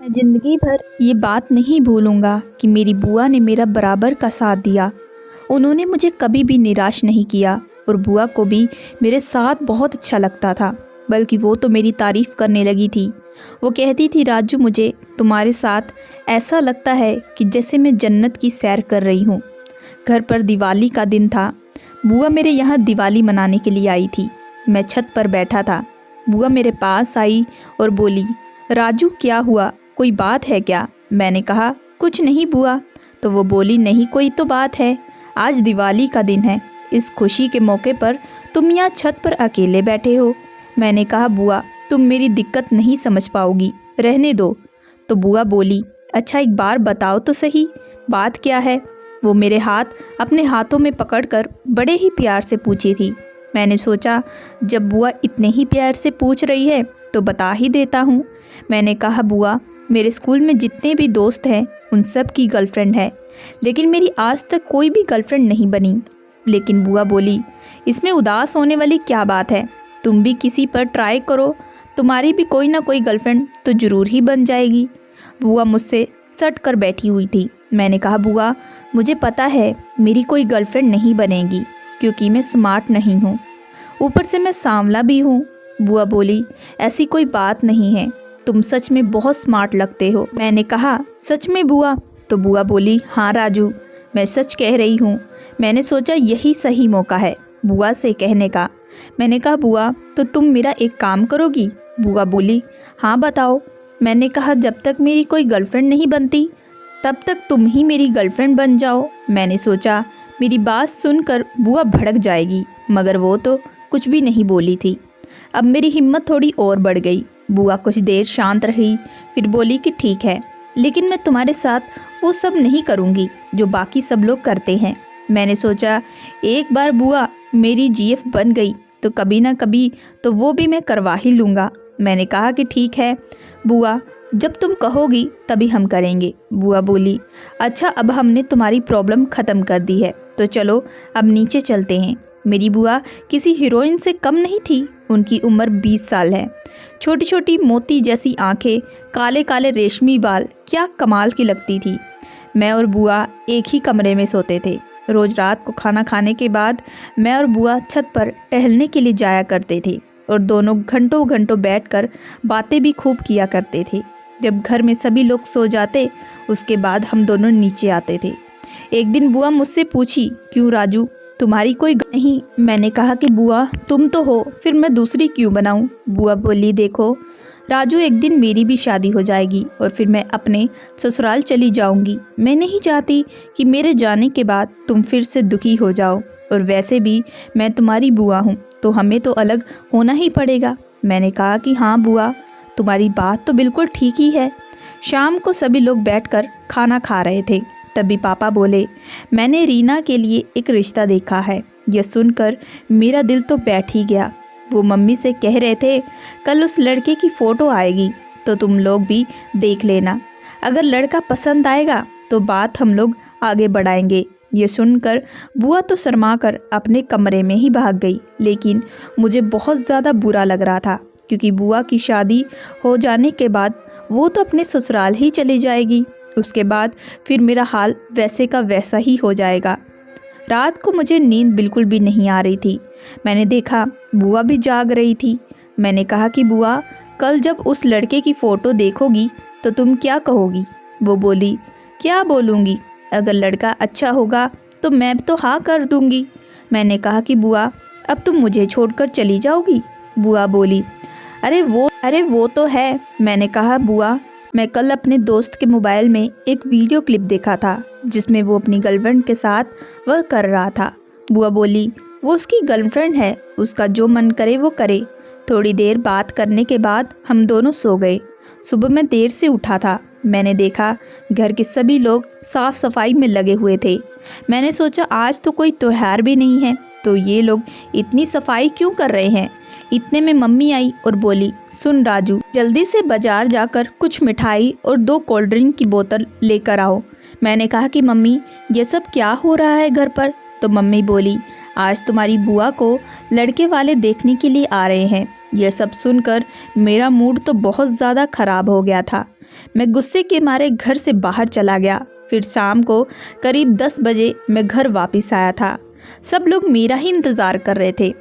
मैं ज़िंदगी भर ये बात नहीं भूलूंगा कि मेरी बुआ ने मेरा बराबर का साथ दिया। उन्होंने मुझे कभी भी निराश नहीं किया और बुआ को भी मेरे साथ बहुत अच्छा लगता था, बल्कि वो तो मेरी तारीफ़ करने लगी थी। वो कहती थी, राजू मुझे तुम्हारे साथ ऐसा लगता है कि जैसे मैं जन्नत की सैर कर रही हूँ। घर पर दिवाली का दिन था। बुआ मेरे यहाँ दिवाली मनाने के लिए आई थी। मैं छत पर बैठा था। बुआ मेरे पास आई और बोली, राजू क्या हुआ, कोई बात है क्या? मैंने कहा, कुछ नहीं बुआ। तो वो बोली, नहीं कोई तो बात है, आज दिवाली का दिन है, इस खुशी के मौके पर तुम यहाँ छत पर अकेले बैठे हो। मैंने कहा, बुआ तुम मेरी दिक्कत नहीं समझ पाओगी, रहने दो। तो बुआ बोली, अच्छा एक बार बताओ तो सही, बात क्या है? वो मेरे हाथ अपने हाथों में पकड़कर बड़े ही प्यार से पूछी थी। मैंने सोचा जब बुआ इतने ही प्यार से पूछ रही है तो बता ही देता हूँ। मैंने कहा, बुआ मेरे स्कूल में जितने भी दोस्त हैं उन सब की गर्लफ्रेंड है, लेकिन मेरी आज तक कोई भी गर्लफ्रेंड नहीं बनी। लेकिन बुआ बोली, इसमें उदास होने वाली क्या बात है, तुम भी किसी पर ट्राई करो, तुम्हारी भी कोई ना कोई गर्लफ्रेंड तो ज़रूर ही बन जाएगी। बुआ मुझसे सट कर बैठी हुई थी। मैंने कहा, बुआ मुझे पता है मेरी कोई गर्लफ्रेंड नहीं बनेगी, क्योंकि मैं स्मार्ट नहीं हूँ, ऊपर से मैं सांवला भी हूँ। बुआ बोली, ऐसी कोई बात नहीं है, तुम सच में बहुत स्मार्ट लगते हो। मैंने कहा, सच में बुआ? तो बुआ बोली, हाँ राजू मैं सच कह रही हूँ, मैंने सोचा यही सही मौका है बुआ से कहने का। मैंने कहा, बुआ तो तुम मेरा एक काम करोगी? बुआ बोली, हाँ बताओ। मैंने कहा, जब तक मेरी कोई गर्लफ्रेंड नहीं बनती तब तक तुम ही मेरी गर्लफ्रेंड बन जाओ। मैंने सोचा मेरी बात सुनकर बुआ भड़क जाएगी, मगर वो तो कुछ भी नहीं बोली थी। अब मेरी हिम्मत थोड़ी और बढ़ गई। बुआ कुछ देर शांत रही, फिर बोली कि ठीक है, लेकिन मैं तुम्हारे साथ वो सब नहीं करूँगी जो बाकी सब लोग करते हैं। मैंने सोचा एक बार बुआ मेरी जीएफ बन गई तो कभी ना कभी तो वो भी मैं करवा ही लूँगा। मैंने कहा कि ठीक है बुआ, जब तुम कहोगी तभी हम करेंगे। बुआ बोली, अच्छा अब हमने तुम्हारी प्रॉब्लम ख़त्म कर दी है तो चलो अब नीचे चलते हैं। मेरी बुआ किसी हीरोइन से कम नहीं थी। उनकी उम्र 20 साल है। छोटी छोटी मोती जैसी आंखें, काले काले रेशमी बाल, क्या कमाल की लगती थी। मैं और बुआ एक ही कमरे में सोते थे। रोज़ रात को खाना खाने के बाद मैं और बुआ छत पर टहलने के लिए जाया करते थे और दोनों घंटों घंटों बैठकर बातें भी खूब किया करते थे। जब घर में सभी लोग सो जाते उसके बाद हम दोनों नीचे आते थे। एक दिन बुआ मुझसे पूछी, क्यों राजू तुम्हारी कोई नहीं? मैंने कहा कि बुआ तुम तो हो, फिर मैं दूसरी क्यों बनाऊं? बुआ बोली, देखो राजू एक दिन मेरी भी शादी हो जाएगी और फिर मैं अपने ससुराल चली जाऊंगी। मैं नहीं चाहती कि मेरे जाने के बाद तुम फिर से दुखी हो जाओ, और वैसे भी मैं तुम्हारी बुआ हूँ तो हमें तो अलग होना ही पड़ेगा। मैंने कहा कि हाँ बुआ तुम्हारी बात तो बिल्कुल ठीक ही है। शाम को सभी लोग बैठकर खाना खा रहे थे, तभी पापा बोले, मैंने रीना के लिए एक रिश्ता देखा है। यह सुनकर मेरा दिल तो बैठ ही गया। वो मम्मी से कह रहे थे, कल उस लड़के की फ़ोटो आएगी तो तुम लोग भी देख लेना, अगर लड़का पसंद आएगा तो बात हम लोग आगे बढ़ाएंगे। ये सुनकर बुआ तो शर्मा कर अपने कमरे में ही भाग गई, लेकिन मुझे बहुत ज़्यादा बुरा लग रहा था, क्योंकि बुआ की शादी हो जाने के बाद वो तो अपने ससुराल ही चली जाएगी। उसके बाद फिर मेरा हाल वैसे का वैसा ही हो जाएगा। रात को मुझे नींद बिल्कुल भी नहीं आ रही थी। मैंने देखा बुआ भी जाग रही थी। मैंने कहा कि बुआ कल जब उस लड़के की फ़ोटो देखोगी तो तुम क्या कहोगी? वो बोली, क्या बोलूँगी, अगर लड़का अच्छा होगा तो मैं तो हाँ कर दूँगी। मैंने कहा कि बुआ अब तुम मुझे छोड़कर चली जाओगी? बुआ बोली, अरे वो तो है। मैंने कहा, बुआ मैं कल अपने दोस्त के मोबाइल में एक वीडियो क्लिप देखा था जिसमें वो अपनी गर्लफ्रेंड के साथ वह कर रहा था। बुआ बोली, वो उसकी गर्लफ्रेंड है, उसका जो मन करे वो करे। थोड़ी देर बात करने के बाद हम दोनों सो गए। सुबह मैं देर से उठा था। मैंने देखा घर के सभी लोग साफ सफाई में लगे हुए थे। मैंने सोचा आज तो कोई त्योहार भी नहीं है तो ये लोग इतनी सफाई क्यों कर रहे हैं। इतने में मम्मी आई और बोली, सुन राजू जल्दी से बाजार जाकर कुछ मिठाई और 2 कोल्ड ड्रिंक की बोतल लेकर आओ। मैंने कहा कि मम्मी ये सब क्या हो रहा है घर पर? तो मम्मी बोली, आज तुम्हारी बुआ को लड़के वाले देखने के लिए आ रहे हैं। यह सब सुनकर मेरा मूड तो बहुत ज़्यादा ख़राब हो गया था। मैं गुस्से के मारे घर से बाहर चला गया। फिर शाम को करीब 10 बजे मैं घर वापस आया था। सब लोग मेरा ही इंतज़ार कर रहे थे।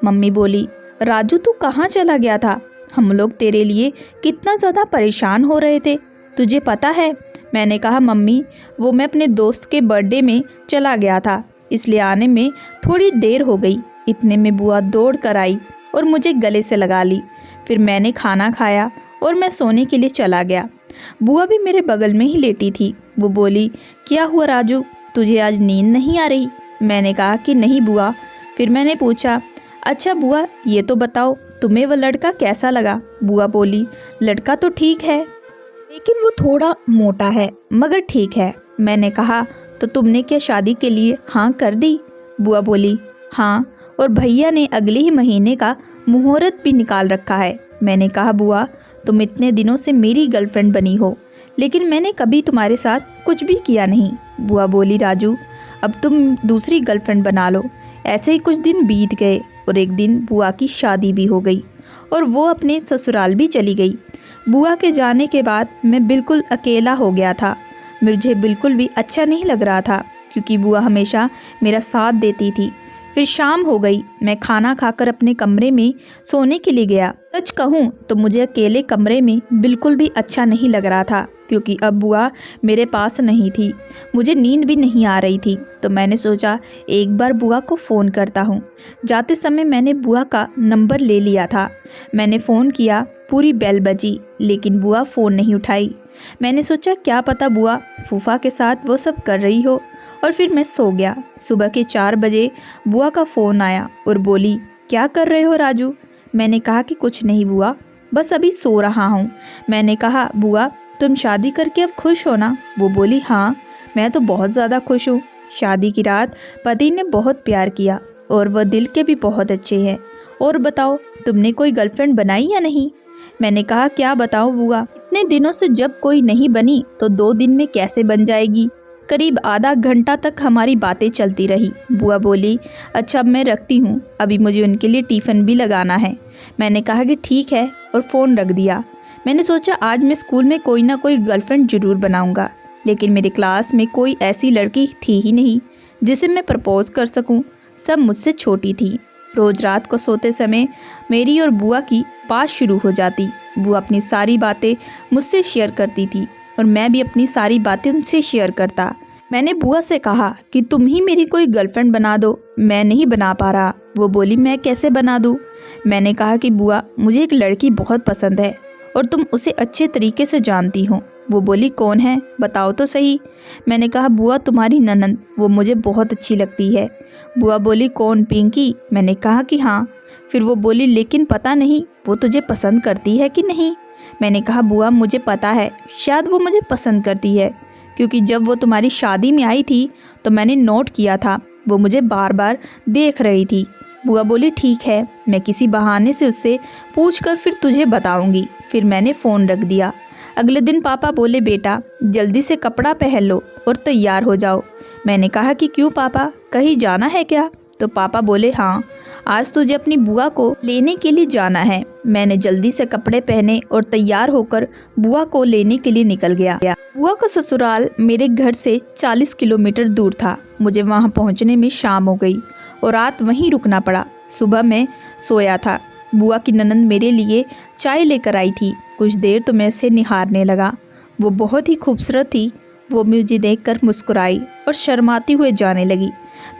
मम्मी बोली, राजू तू कहाँ चला गया था? हम लोग तेरे लिए कितना ज़्यादा परेशान हो रहे थे, तुझे पता है? मैंने कहा मम्मी, वो मैं अपने दोस्त के बर्थडे में चला गया था, इसलिए आने में थोड़ी देर हो गई। इतने में बुआ दौड़ कर आई और मुझे गले से लगा ली। फिर मैंने खाना खाया और मैं सोने के लिए चला गया। बुआ भी मेरे बगल में ही लेटी थी। वो बोली, क्या हुआ राजू, तुझे आज नींद नहीं आ रही? मैंने कहा कि नहीं बुआ। फिर मैंने पूछा, अच्छा बुआ ये तो बताओ, तुम्हें वह लड़का कैसा लगा? बुआ बोली, लड़का तो ठीक है, लेकिन वो थोड़ा मोटा है, मगर ठीक है। मैंने कहा, तो तुमने क्या शादी के लिए हाँ कर दी? बुआ बोली, हाँ, और भैया ने अगले ही महीने का मुहूर्त भी निकाल रखा है। मैंने कहा, बुआ तुम इतने दिनों से मेरी गर्लफ्रेंड बनी हो, लेकिन मैंने कभी तुम्हारे साथ कुछ भी किया नहीं। बुआ बोली, राजू अब तुम दूसरी गर्लफ्रेंड बना लो। ऐसे ही कुछ दिन बीत गए और एक दिन बुआ की शादी भी हो गई और वो अपने ससुराल भी चली गई। बुआ के जाने के बाद मैं बिल्कुल अकेला हो गया था। मुझे बिल्कुल भी अच्छा नहीं लग रहा था, क्योंकि बुआ हमेशा मेरा साथ देती थी। फिर शाम हो गई, मैं खाना खाकर अपने कमरे में सोने के लिए गया। सच कहूँ तो मुझे अकेले कमरे में बिल्कुल भी अच्छा नहीं लग रहा था, क्योंकि अब बुआ मेरे पास नहीं थी। मुझे नींद भी नहीं आ रही थी, तो मैंने सोचा एक बार बुआ को फ़ोन करता हूँ। जाते समय मैंने बुआ का नंबर ले लिया था। मैंने फ़ोन किया, पूरी बेल बजी, लेकिन बुआ फ़ोन नहीं उठाई। मैंने सोचा क्या पता बुआ फूफा के साथ वो सब कर रही हो, और फिर मैं सो गया। सुबह के 4 बजे बुआ का फ़ोन आया और बोली, क्या कर रहे हो राजू? मैंने कहा कि कुछ नहीं बुआ, बस अभी सो रहा हूँ। मैंने कहा, बुआ तुम शादी करके अब खुश हो ना? वो बोली, हाँ मैं तो बहुत ज़्यादा खुश हूँ। शादी की रात पति ने बहुत प्यार किया और वह दिल के भी बहुत अच्छे हैं। और बताओ तुमने कोई गर्लफ्रेंड बनाई या नहीं? मैंने कहा, क्या बताऊँ बुआ, इतने दिनों से जब कोई नहीं बनी तो 2 दिन में कैसे बन जाएगी? करीब आधा घंटा तक हमारी बातें चलती रही। बुआ बोली, अच्छा अब मैं रखती हूँ, अभी मुझे उनके लिए टिफ़िन भी लगाना है। मैंने कहा कि ठीक है और फ़ोन रख दिया। मैंने सोचा आज मैं स्कूल में कोई ना कोई गर्लफ्रेंड ज़रूर बनाऊंगा, लेकिन मेरे क्लास में कोई ऐसी लड़की थी ही नहीं जिसे मैं प्रपोज़ कर सकूं। सब मुझसे छोटी थी। रोज़ रात को सोते समय मेरी और बुआ की बात शुरू हो जाती। बुआ अपनी सारी बातें मुझसे शेयर करती थी और मैं भी अपनी सारी बातें उनसे शेयर करता। मैंने बुआ से कहा कि तुम ही मेरी कोई गर्लफ्रेंड बना दो, मैं नहीं बना पा रहा। वो बोली, मैं कैसे बना दूँ? मैंने कहा कि बुआ मुझे एक लड़की बहुत पसंद है और तुम उसे अच्छे तरीके से जानती हो। वो बोली, कौन है बताओ तो सही। मैंने कहा, बुआ तुम्हारी ननंद, वो मुझे बहुत अच्छी लगती है। बुआ बोली, कौन, पिंकी? मैंने कहा कि हाँ। फिर वो बोली, लेकिन पता नहीं वो तुझे पसंद करती है कि नहीं। मैंने कहा, बुआ मुझे पता है, शायद वो मुझे पसंद करती है, क्योंकि जब वो तुम्हारी शादी में आई थी तो मैंने नोट किया था, वो मुझे बार बार देख रही थी। बुआ बोली, ठीक है, मैं किसी बहाने से उससे पूछकर फिर तुझे बताऊंगी। फिर मैंने फ़ोन रख दिया। अगले दिन पापा बोले, बेटा जल्दी से कपड़ा पहन लो और तैयार हो जाओ। मैंने कहा कि क्यों पापा, कहीं जाना है क्या? तो पापा बोले, हाँ आज तुझे अपनी बुआ को लेने के लिए जाना है। मैंने जल्दी से कपड़े पहने और तैयार होकर बुआ को लेने के लिए निकल गया। बुआ का ससुराल मेरे घर से 40 किलोमीटर दूर था। मुझे वहाँ पहुँचने में शाम हो गई और रात वहीं रुकना पड़ा। सुबह मैं सोया था। बुआ की ननंद मेरे लिए चाय लेकर आई थी। कुछ देर तो मैं उसे निहारने लगा। वो बहुत ही खूबसूरत थी। वो मुझे देखकर मुस्कुराई और शर्माती हुए जाने लगी।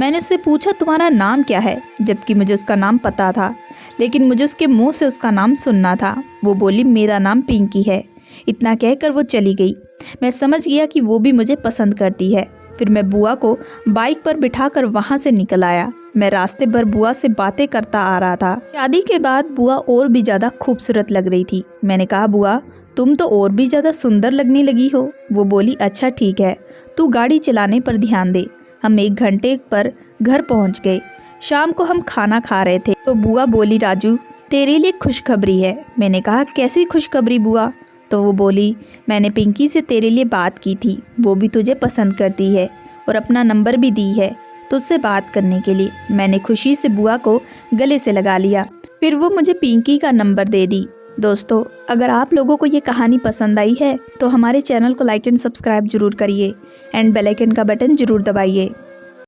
मैंने उससे पूछा, तुम्हारा नाम क्या है? जबकि मुझे उसका नाम पता था, लेकिन मुझे उसके मुंह से उसका नाम सुनना था। वो बोली, मेरा नाम पिंकी है। इतना कहकर वो चली गई। मैं समझ गया कि वो भी मुझे पसंद करती है। फिर मैं बुआ को बाइक पर बिठाकर वहाँ से निकल आया। मैं रास्ते भर बुआ से बातें करता आ रहा था। शादी के बाद बुआ और भी ज़्यादा खूबसूरत लग रही थी। मैंने कहा, बुआ तुम तो और भी ज़्यादा सुंदर लगने लगी हो। वो बोली, अच्छा ठीक है, तू गाड़ी चलाने पर ध्यान दे। हम 1 घंटे पर घर पहुंच गए। शाम को हम खाना खा रहे थे तो बुआ बोली, राजू तेरे लिए खुशखबरी है। मैंने कहा, कैसी खुशखबरी बुआ? तो वो बोली, मैंने पिंकी से तेरे लिए बात की थी, वो भी तुझे पसंद करती है और अपना नंबर भी दी है तुझसे बात करने के लिए। मैंने खुशी से बुआ को गले से लगा लिया। फिर वो मुझे पिंकी का नंबर दे दी। दोस्तों, अगर आप लोगों को ये कहानी पसंद आई है तो हमारे चैनल को लाइक एंड सब्सक्राइब जरूर करिए एंड बेल आइकन का बटन जरूर दबाइए।